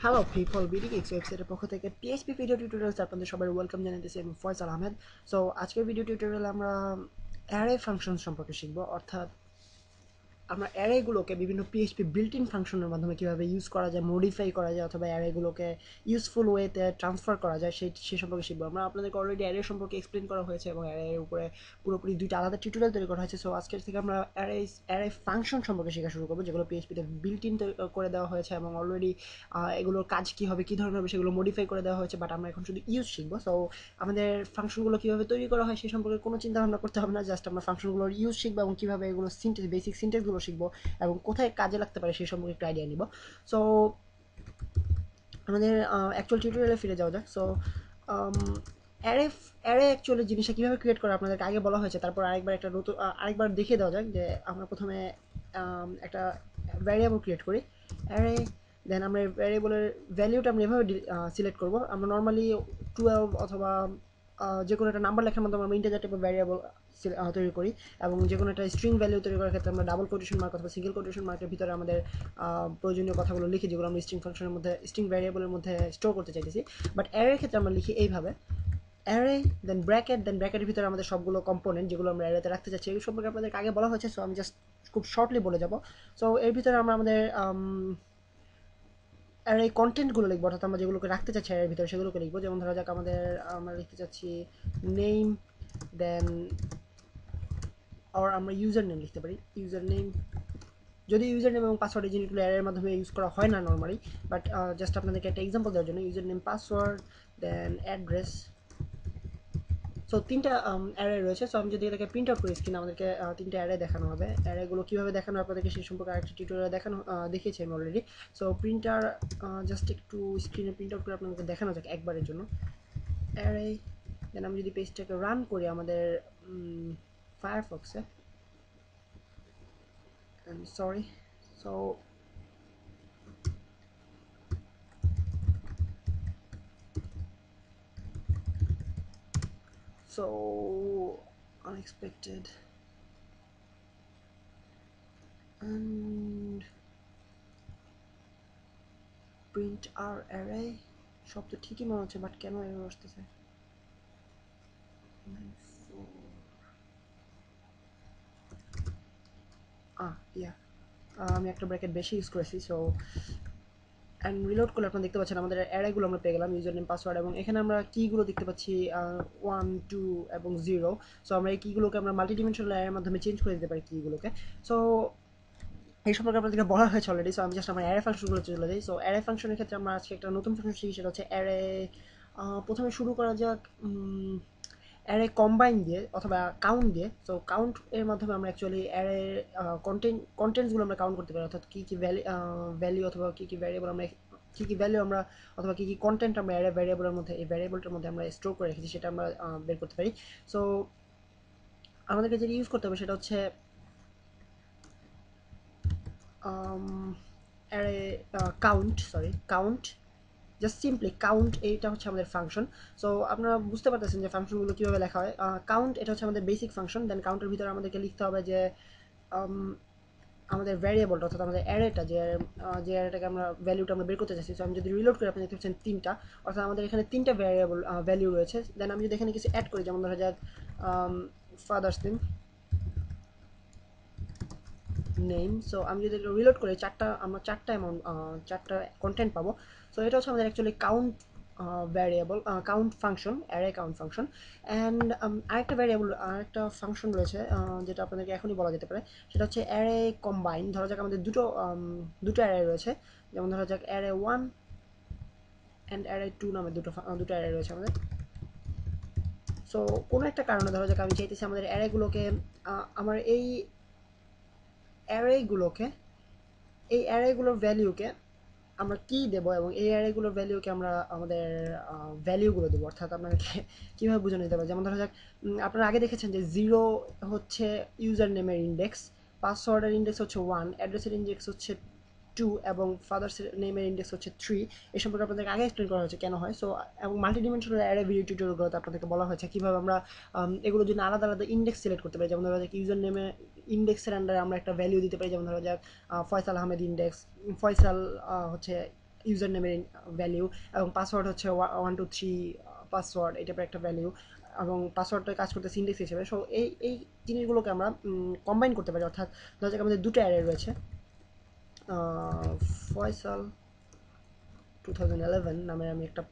Hello people BD kicks ওয়েবসাইটের পক্ষ থেকে পিএইচপি ভিডিও টিউটোরিয়ালস আপনাদের সবাই ওয়েলকাম জানাতেছি। আমি ফয়সাল আহমেদ। সো আজকের ভিডিও টিউটোরিয়ালে আমরা অ্যারে ফাংশন সম্পর্কে শিখব, অর্থাৎ আমরা অ্যারেগুলোকে বিভিন্ন পিএইচপি বিল্ট ইন ফাংশনের মাধ্যমে কীভাবে ইউজ করা যায়, মডিফাই করা যায়, অথবা অ্যারেগুলোকে ইউজফুল ওয়েতে ট্রান্সফার করা যায় সেই সম্পর্কে শিখবো। আমরা আপনাদেরকে অলরেডি অ্যারে সম্পর্কে এক্সপ্লেন করা হয়েছে এবং অ্যারের উপরে পুরোপুরি দুইটা আলাদা টিউটোরিয়াল তৈরি করা হয়েছে। সো আজকের থেকে আমরা অ্যারে ফাংশন সম্পর্কে শেখা শুরু করবো, যেগুলো পিএইচপিতে বিল্ট ইন করে দেওয়া হয়েছে এবং অলরেডি এগুলোর কাজ কী হবে, কী ধরনের হবে সেগুলো মডিফাই করে দেওয়া হয়েছে। বাট আমরা এখন শুধু ইউজ শিখবো। সো আমাদের ফাংশনগুলো কীভাবে তৈরি করা হয় সেই সম্পর্কে কোনো চিন্তা ভাবনা করতে হবে না, জাস্ট আমরা ফাংশনগুলোর ইউজ শিখবো এবং কীভাবে এগুলো বেসিক সিনটেক্সগুলো শিখবো এবং কোথায় কাজে লাগতে পারে সেই সম্পর্কে একটা আইডিয়া নিব। সো আমাদের অ্যাকচুয়াল টিউটোরিয়ালে ফিরে যাওয়া যাক। সো অ্যারে অ্যারে অ্যাকচুয়ালি জিনিসটা কীভাবে ক্রিয়েট করে আপনাদেরকে আগে বলা হয়েছে, তারপর আরেকবার দেখিয়ে দেওয়া যাক যে আমরা প্রথমে একটা ভ্যারিয়েবল ক্রিয়েট করি অ্যারে। দেন আমরা ভ্যারিয়েবলের ভ্যালিউটা আমরা এভাবে সিলেক্ট করবো। আমরা নর্মালি 12 অথবা যে কোনো একটা নাম্বার লেখার মাধ্যমে আমরা ইন্টিজার টাইপের ভ্যারিয়েবল তৈরি করি, এবং যে কোনো একটা স্ট্রিং ভ্যালু তৈরি করার ক্ষেত্রে আমরা ডাবল কোটেশন মার্ক অথবা সিঙ্গেল কোটেশন মার্কের ভিতরে আমাদের প্রয়োজনীয় কথাগুলো লিখি, যেগুলো আমরা স্ট্রিং ফাংশনের মধ্যে, স্ট্রিং ভ্যারিয়েবলের মধ্যে স্টোর করতে চাইতেছি। বাট অ্যারের ক্ষেত্রে আমরা লিখি এইভাবে অ্যারে, দেন ব্র্যাকেটের ভিতরে আমাদের সবগুলো কম্পোনেন্ট যেগুলো আমরা অ্যারেতে রাখতে চাচ্ছি এই সম্পর্কে আপনাদের আগে বলা হয়েছে। সো আমি জাস্ট খুব শর্টলি বলে যাব। সো এর ভিতরে আমরা আমাদের অ্যারে কন্টেন্টগুলো লিখবো, অর্থাৎ আমরা যেগুলোকে রাখতে চাচ্ছি অ্যারের ভিতরে সেগুলোকে লিখবো। যেমন ধরা যাক আমরা লিখতে চাচ্ছি নেম, দেন আর আমরা ইউজার নেম লিখতে পারি। ইউজার নেম, যদি ইউজার নেম এবং পাসওয়ার্ড এই জিনিসগুলো অ্যারের মাধ্যমে ইউজ করা হয় না নর্মালি, বাট জাস্ট আপনাদেরকে একটা এক্সাম্পল দেওয়ার জন্য ইউজার নেম, পাসওয়ার্ড, দেন অ্যাড্রেস। সো তিনটা অ্যারে রয়েছে। সো আমি যদি এটাকে প্রিন্ট আউট করি স্ক্রিনে, আমাদেরকে তিনটা অ্যারে দেখানো হবে। অ্যারেগুলো কীভাবে দেখানো আপনাদেরকে সেই সম্পর্কে আরেকটা টিউটোরিয়াল দেখিয়েছি আমি অলরেডি। সো প্রিন্টার জাস্ট একটু স্ক্রিনে প্রিন্ট আউট করে আপনাদেরকে দেখানো যাক একবারের জন্য অ্যারে। দেন আমি যদি পেজটাকে রান করি আমাদের ফায়ারফক্সে, sorry, so unexpected and print our array সব তো ঠিকই মনে হচ্ছে, বাট কেন এরর আসতেছে? ইয়া, আমি একটা ব্র্যাকেট বেশি ইউজ করেছি। সো অ্যান্ড রিলোড করলে আপনারা দেখতে পাচ্ছেন আমাদের অ্যারেগুলো আমরা পেয়ে গেলাম, ইউজার নেম, পাসওয়ার্ড, এবং এখানে আমরা কিগুলো দেখতে পাচ্ছি 1 2 এবং 0। সো আমরা এই কিগুলোকে আমরা মাল্টিডিমেনশনাল অ্যারের মাধ্যমে চেঞ্জ করে দিতে পারি কিগুলোকে। সো এই সম্পর্কে আপনাদেরকে বলা হয়েছে অলরেডি। সো আমি জাস্ট আমার অ্যারে ফাংশনগুলো চলে যাই। সো অ্যারে ফাংশনের ক্ষেত্রে আমরা আজকে একটা নতুন ফাংশন শিখি, সেটা হচ্ছে অ্যারে। প্রথমে শুরু করা যাক অ্যারে কম্বাইন দিয়ে অথবা কাউন্ট দিয়ে। সো কাউন্ট এর মাধ্যমে আমরা অ্যাকচুয়ালি অ্যারে কন্টেন্টসগুলো আমরা কাউন্ট করতে পারি, অর্থাৎ কী কী ভ্যালু অথবা কী কী ভ্যারিয়েবল আমরা, কী কী ভ্যালু আমরা অথবা কী কী কন্টেন্ট আমরা অ্যারে ভ্যারিয়েবলের মধ্যে, এই ভ্যারিয়েবলটার মধ্যে আমরা স্টোর করে রেখেছি সেটা আমরা বের করতে পারি। সো আমাদেরকে যেটা ইউজ করতে হবে সেটা হচ্ছে array count, just simply count, এইটা হচ্ছে আমাদের ফাংশন। সো আপনারা বুঝতে পারতেছেন যে ফাংশনগুলো কীভাবে লেখা হয়। কাউন্ট এটা হচ্ছে আমাদের বেসিক ফাংশন। দেন কাউন্টের ভিতরে আমাদেরকে লিখতে হবে যে আমাদের ভ্যারিয়েবলটা, অর্থাৎ আমাদের অ্যারেটা, যে অ্যারেটাকে আমরা ভ্যালুটা আমরা বের করতে চাইছি। সো আমি যদি রিলোড করি আপনি দেখতে পাচ্ছেন তিনটা, অর্থাৎ আমাদের এখানে তিনটা ভ্যালু রয়েছে। দেন আমি যদি এখানে কিছু অ্যাড করি, যেমন ধরা যাক ফাদার্স নেম। সো আমি যদি রিলোড করি আমরা চারটা কন্টেন্ট পাবো। সো এটা হচ্ছে আমাদের actually count variable, count function, array count function. And আরেকটা ফাংশন রয়েছে যেটা আপনাদেরকে এখনই বলা যেতে পারে, সেটা হচ্ছে অ্যারে কম্বাইন। ধরা যাক আমাদের দুটো অ্যারে রয়েছে, যেমন ধরা যাক অ্যারে 1 অ্যান্ড অ্যারে 2 নামে দুটো অ্যারে রয়েছে আমাদের। সো কোনো একটা কারণে ধরা যাক আমি চাইতেছি আমাদের অ্যারেগুলোকে, আমার অ্যারেগুলোকে এই অ্যারেগুলোর ভ্যালুকে আমরা কি দেব, এবং এই অ্যারেগুলোর ভ্যালুকে আমরা আমাদের ভ্যালুগুলো দেবো। অর্থাৎ আপনাকে কীভাবে বোঝানো যেতে পারে, যেমন ধরা যাক আপনারা আগে দেখেছেন যে 0 হচ্ছে ইউজার নেমের ইন্ডেক্স, পাসওয়ার্ডের ইন্ডেক্স হচ্ছে 1, অ্যাড্রেসের ইন্ডেক্স হচ্ছে 2, এবং ফাদার্স নেমের ইন্ডেক্স হচ্ছে 3। এই সম্পর্কে আপনাদেরকে আগে এক্সপ্লেন করা হয়েছে কেন হয়। সো এবং মাল্টিডিমেনশনাল অ্যারে ভিডিও টিউটোরিয়ালগুলোতে আপনাদেরকে বলা হয়েছে কীভাবে আমরা এগুলোর জন্য আলাদা আলাদা ইন্ডেক্স সিলেক্ট করতে পারি। যেমন ধরা যাক ইউজার নেমে ইন্ডেক্সের আন্ডারে আমরা একটা ভ্যালু দিতে পারি, যেমন ধরা যাক ফয়সাল আহমেদ ইন্ডেক্স, ফয়সাল হচ্ছে ইউজার নেমের ভ্যালিউ, এবং পাসওয়ার্ড হচ্ছে 1 2 3 পাসওয়ার্ড, এটা একটা ভ্যালিউ, এবং পাসওয়ার্ডটা কাজ করতেছে ইন্ডেক্স হিসেবে। সো এই জিনিসগুলোকে আমরা কম্বাইন করতে পারি, অর্থাৎ ধরা যাক আমাদের দুটো অ্যারে রয়েছে, ফয়সাল 2011 নামে আমি একটা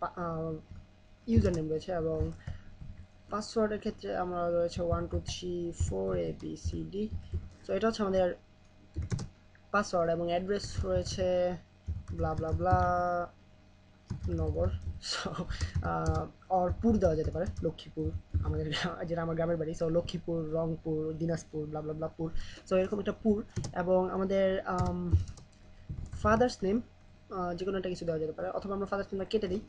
ইউজার নেম রয়েছে, এবং পাসওয়ার্ডের ক্ষেত্রে আমরা রয়েছে 1 2 3 4 ABCD। সো এটা হচ্ছে আমাদের পাসওয়ার্ড, এবং অ্যাড্রেস রয়েছে ব্লা ব্লা ব্লা নগর। সো পুর দেওয়া যেতে পারে, লক্ষ্মীপুর আমাদের যেটা আমার গ্রামের বাড়ি। সো লক্ষ্মীপুর, রংপুর, দিনাজপুর, ব্লা ব্লা ব্লা পুর। সো এরকম একটা পুর, এবং আমাদের ফাদার্স নেম যে কোনো একটা কিছু দেওয়া যেতে পারে, অথবা আমরা ফাদার্স নেমটা কেটে দিই,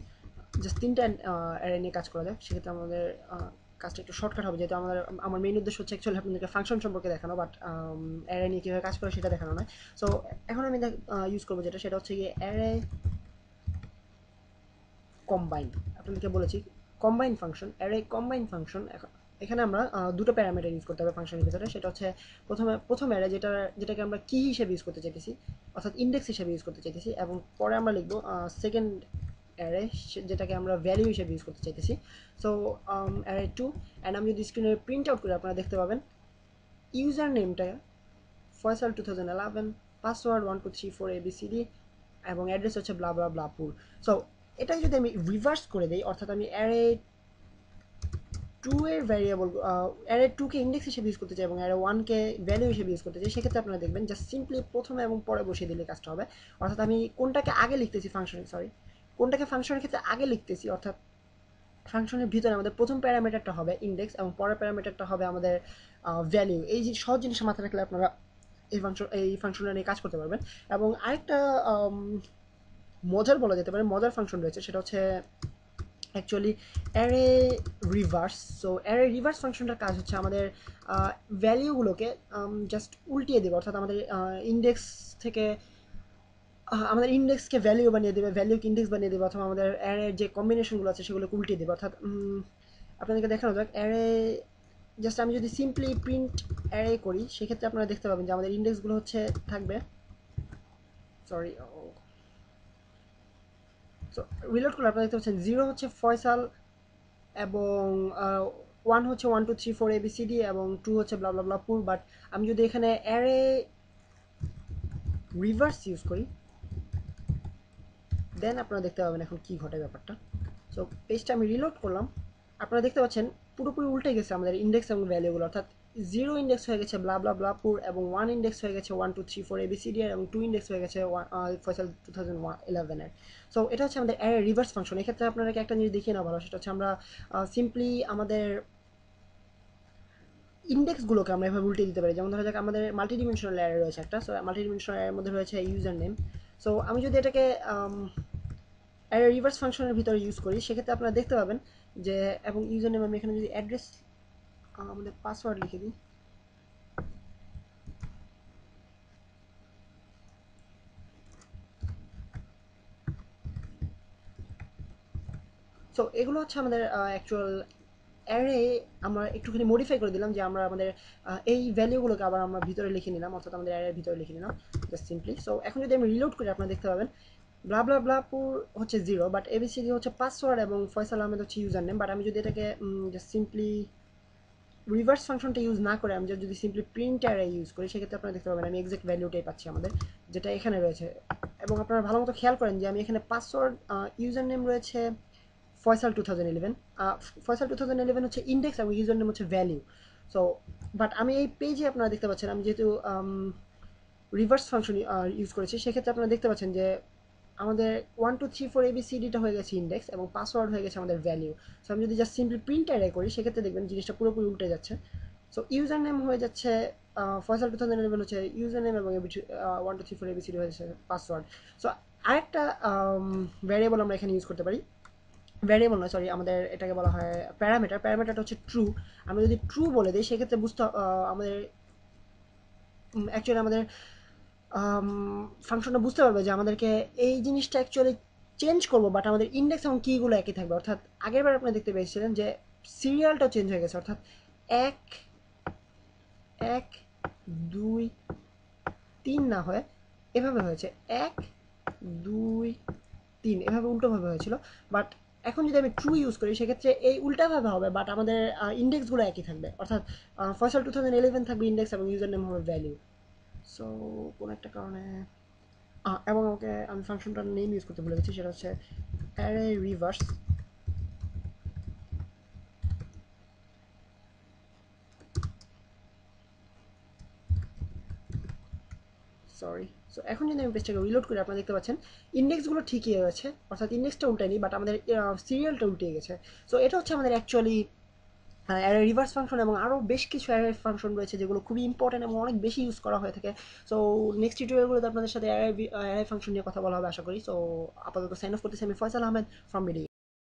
জাস্ট তিনটা অ্যারে নিয়ে কাজ করা যায়। সেক্ষেত্রে আমাদের কাজটা একটু শর্টকাট হবে, যেহেতু আমার মেইন উদ্দেশ্য হচ্ছে অ্যাকচুয়ালি আপনাদেরকে ফাংশন সম্পর্কে দেখানো, বাট অ্যারে নিয়ে কীভাবে কাজ করে সেটা দেখানো নয়। সো এখন আমি ইউজ করবো যেটা, সেটা হচ্ছে গিয়ে অ্যারে কম্বাইন। আপনাদেরকে বলেছি combine function, array combine function. এখানে আমরা দুটো প্যারামিটার ইউজ করতে হবে ফাংশনের ভিতরে। সেটা হচ্ছে প্রথম অ্যারে যেটাকে আমরা কি হিসেবে ইউজ করতে চাইতেছি, অর্থাৎ ইন্ডেক্স হিসেবে ইউজ করতে চাইতেছি, এবং পরে আমরা লিখবো সেকেন্ড অ্যারে, যেটাকে আমরা ভ্যালু হিসেবে ইউজ করতে চাইতেছি। সো অ্যারে 2, অ্যান্ড আমি যদি স্ক্রিনে প্রিন্ট আউট করে আপনারা দেখতে পাবেন ইউজার নেমটা ফয়সাল 2011, পাসওয়ার্ড 1 2 3 4 ABCD, এবং অ্যাড্রেস হচ্ছে ব্লা ব্লা ব্লাপুর। সো এটাই যদি আমি রিভার্স করে দিই, অর্থাৎ আমি অ্যারে 2 এর ভ্যারিয়েবল, অ্যারে 2 কে ইন্ডেক্স হিসেবে ইউজ করতে চাই এবং অ্যারে 1 কে ভ্যালু হিসেবে ইউজ করতে চাই, সেক্ষেত্রে আপনারা দেখবেন জাস্ট সিম্পলি প্রথমে এবং পরে বসিয়ে দিলে কাজটা হবে। অর্থাৎ আমি কোনটাকে আগে লিখতেছি কোনটাকে ফাংশনের ক্ষেত্রে আগে লিখতেছি, অর্থাৎ ফাংশনের ভিতরে আমাদের প্রথম প্যারামিটারটা হবে ইন্ডেক্স, এবং পরের প্যারামিটারটা হবে আমাদের ভ্যালু। এই যে সহজ জিনিস মাথায় রাখলে আপনারা এই ফাংশনটা নিয়ে কাজ করতে পারবেন। এবং আরেকটা মজার বলা যেতে পারে, মজার ফাংশন রয়েছে, সেটা হচ্ছে actually array reverse. So array reverse ফাংশনটার কাজ হচ্ছে আমাদের ভ্যালিউগুলোকে জাস্ট উল্টিয়ে দেবে, অর্থাৎ আমাদের ইন্ডেক্স থেকে আমাদের ইন্ডেক্সকে ভ্যালিউ বানিয়ে দেবে, ভ্যালিউকে ইন্ডেক্স বানিয়ে দেবে, অথবা আমাদের অ্যারের যে কম্বিনেশনগুলো আছে সেগুলোকে উল্টিয়ে দেবে। অর্থাৎ আপনাদেরকে দেখানো যাক অ্যারে, জাস্ট আমি যদি সিম্পলি প্রিন্ট অ্যারে করি, সেক্ষেত্রে আপনারা দেখতে পাবেন যে আমাদের ইন্ডেক্সগুলো হচ্ছে থাকবে, সরি, সো রিলোড করলে আপনারা দেখতে পাচ্ছেন 0 হচ্ছে ফয়সাল, এবং 1 হচ্ছে 1 2 3 4 ABCD, এবং 2 হচ্ছে ব্লা ব্লা ব্লা পুর। বাট আমি যদি এখানে অ্যারে রিভার্স ইউজ করি, দেন আপনারা দেখতে পাবেন এখন কি ঘটে ব্যাপারটা। সো পেজটা আমি রিলোড করলাম, আপনারা দেখতে পাচ্ছেন পুরোপুরি উল্টে গেছে আমাদের ইন্ডেক্স এবং ভ্যালুগুলো, অর্থাৎ 0 ইন্ডেক্স হয়ে গেছে ব্লা ব্লা ব্লা পুর, এবং 1 ইন্ডেক্স হয়ে গেছে 1 2 3 4 ABCD এর, এবং 2 ইন্ডেক্স হয়ে গেছে ফয়সাল 2011 এর। সো এটা হচ্ছে আমাদের অ্যারে রিভার্স ফাংশন। এক্ষেত্রে আপনাদেরকে একটা জিনিস দেখিয়ে নেওয়া ভালো, সেটা হচ্ছে আমরা সিম্পলি আমাদের ইন্ডেক্সগুলোকে আমরা এভাবে উল্টে দিতে পারি। যেমন ধরা যাক আমাদের মাল্টিডিমেনশনাল অ্যারে রয়েছে একটা, সো মাল্টিডিমেনশনাল অ্যারের মধ্যে রয়েছে ইউজার নেম। সো আমি যদি এটাকে অ্যারে রিভার্স ফাংশনের ভিতরে ইউজ করি, সেক্ষেত্রে আপনারা দেখতে পাবেন যে, এবং ইউজার নেম আমি এখানে যদি অ্যাড্রেস আমাদের পাসওয়ার্ড লিখে দিই, সো এগুলো হচ্ছে আমাদের অ্যাকচুয়াল অ্যারে। আমরা একটুখানি মডিফাই করে দিলাম, যে আমরা আমাদের এই ভ্যালুগুলোকে আবার আমরা ভিতরে লিখে নিলাম, অর্থাৎ আমাদের অ্যারের ভিতরে লিখে নিলাম জাস্ট সিম্পলি। সো এখন যদি আমি রিলোড করি, আপনারা দেখতে পাবেন ব্লা ব্লা ব্লাপুর হচ্ছে 0, বাট এবিসিডি হচ্ছে পাসওয়ার্ড, এবং ফয়সাল আহমেদ হচ্ছে ইউজার নেম। বাট আমি যদি এটাকে জাস্ট সিম্পলি রিভার্স ফাংশনটা ইউজ না করে আমি যদি সিম্পলি প্রিন্ট অ্যারে ইউজ করি, সেক্ষেত্রে আপনারা দেখতে পাবেন আমি এক্সাক্ট ভ্যালুটাই পাচ্ছি আমাদের, যেটা এখানে রয়েছে। এবং আপনারা ভালো মতো খেয়াল করেন যে আমি এখানে পাসওয়ার্ড, ইউজার নেম রয়েছে ফয়সাল 2011, ফয়সাল 2011 হচ্ছে ইন্ডেক্স, এবং ইউজার নেম হচ্ছে ভ্যালু। সো বাট আমি এই পেজে আপনারা দেখতে পাচ্ছেন আমি যেহেতু রিভার্স ফাংশন ইউজ করেছি, সেক্ষেত্রে আপনারা দেখতে পাচ্ছেন যে আমাদের 1 2 3 4 ABCDটা হয়ে গেছে ইন্ডেক্স, এবং পাসওয়ার্ড হয়ে গেছে আমাদের ভ্যালু। সো আমি যদি জাস্ট সিম্পলি প্রিন্ট অ্যারে করি, সেক্ষেত্রে দেখবেন জিনিসটা পুরোপুরি উল্টে যাচ্ছে। সো ইউজার নেম হয়ে যাচ্ছে ফয়সাল 2011 হচ্ছে ইউজার নেম, এবং 1 2 3 4 ABCD হয়েছে পাসওয়ার্ড। সো আরেকটা ভ্যারিয়েবল আমরা এখানে ইউজ করতে পারি, ভ্যারিয়েবল নয় সরি, আমাদের এটাকে বলা হয় প্যারামিটার। প্যারামিটারটা হচ্ছে ট্রু। আমি যদি ট্রু বলে দিই, সেক্ষেত্রে আমাদের অ্যাকচুয়ালি আমাদের ফাংশনটা বুঝতে পারবে যে আমাদেরকে এই জিনিসটা অ্যাকচুয়ালি চেঞ্জ করবো, বাট আমাদের ইন্ডেক্স এবং কিগুলো একই থাকবে। অর্থাৎ আগের বার আপনি দেখতে পেয়েছিলেন যে সিরিয়ালটাও চেঞ্জ হয়ে গেছে, অর্থাৎ 1 1 2 3 না হয়ে এভাবে হয়েছে 1 2 3 এভাবে উল্টোভাবে হয়েছিল, বাট এখন যদি আমি ট্রু ইউজ করি সেক্ষেত্রে এই উল্টাভাবে হবে, বাট আমাদের ইন্ডেক্সগুলো একই থাকবে, অর্থাৎ ফয়সাল 2011 থাকবে ইন্ডেক্স এবং ইউজার নেম হবে ভ্যালিউ। সো কোনো একটা কারণে এবং আমাকে আমি ফাংশনটার নেম ইউজ করতে ভুলে গেছি, সেটা হচ্ছে অ্যারে রিভার্স। সরি। সো এখন যদি আমি পেজটাকে রিলোড করি আপনারা দেখতে পাচ্ছেন ইন্ডেক্সগুলো ঠিকই হয়েছে, অর্থাৎ ইন্ডেক্সটা উল্টায়নি, বাট আমাদের সিরিয়ালটা উল্টে গেছে। সো এটা হচ্ছে আমাদের অ্যাকচুয়ালি অ্যারে রিভার্স ফাংশন, এবং আরও বেশ কিছু অ্যারে ফাংশন রয়েছে যেগুলো খুবই ইম্পর্টেন্ট এবং অনেক বেশি ইউজ করা হয়ে থাকে। সো নেক্সট টিউটোরিয়ালগুলোতে আপনাদের সাথে অ্যারে ফাংশন নিয়ে কথা বলা হবে আশা করি। সো আপাতত সাইন অফ করতেছি আমি ফয়সাল আহমেদ ফ্রম বিডি।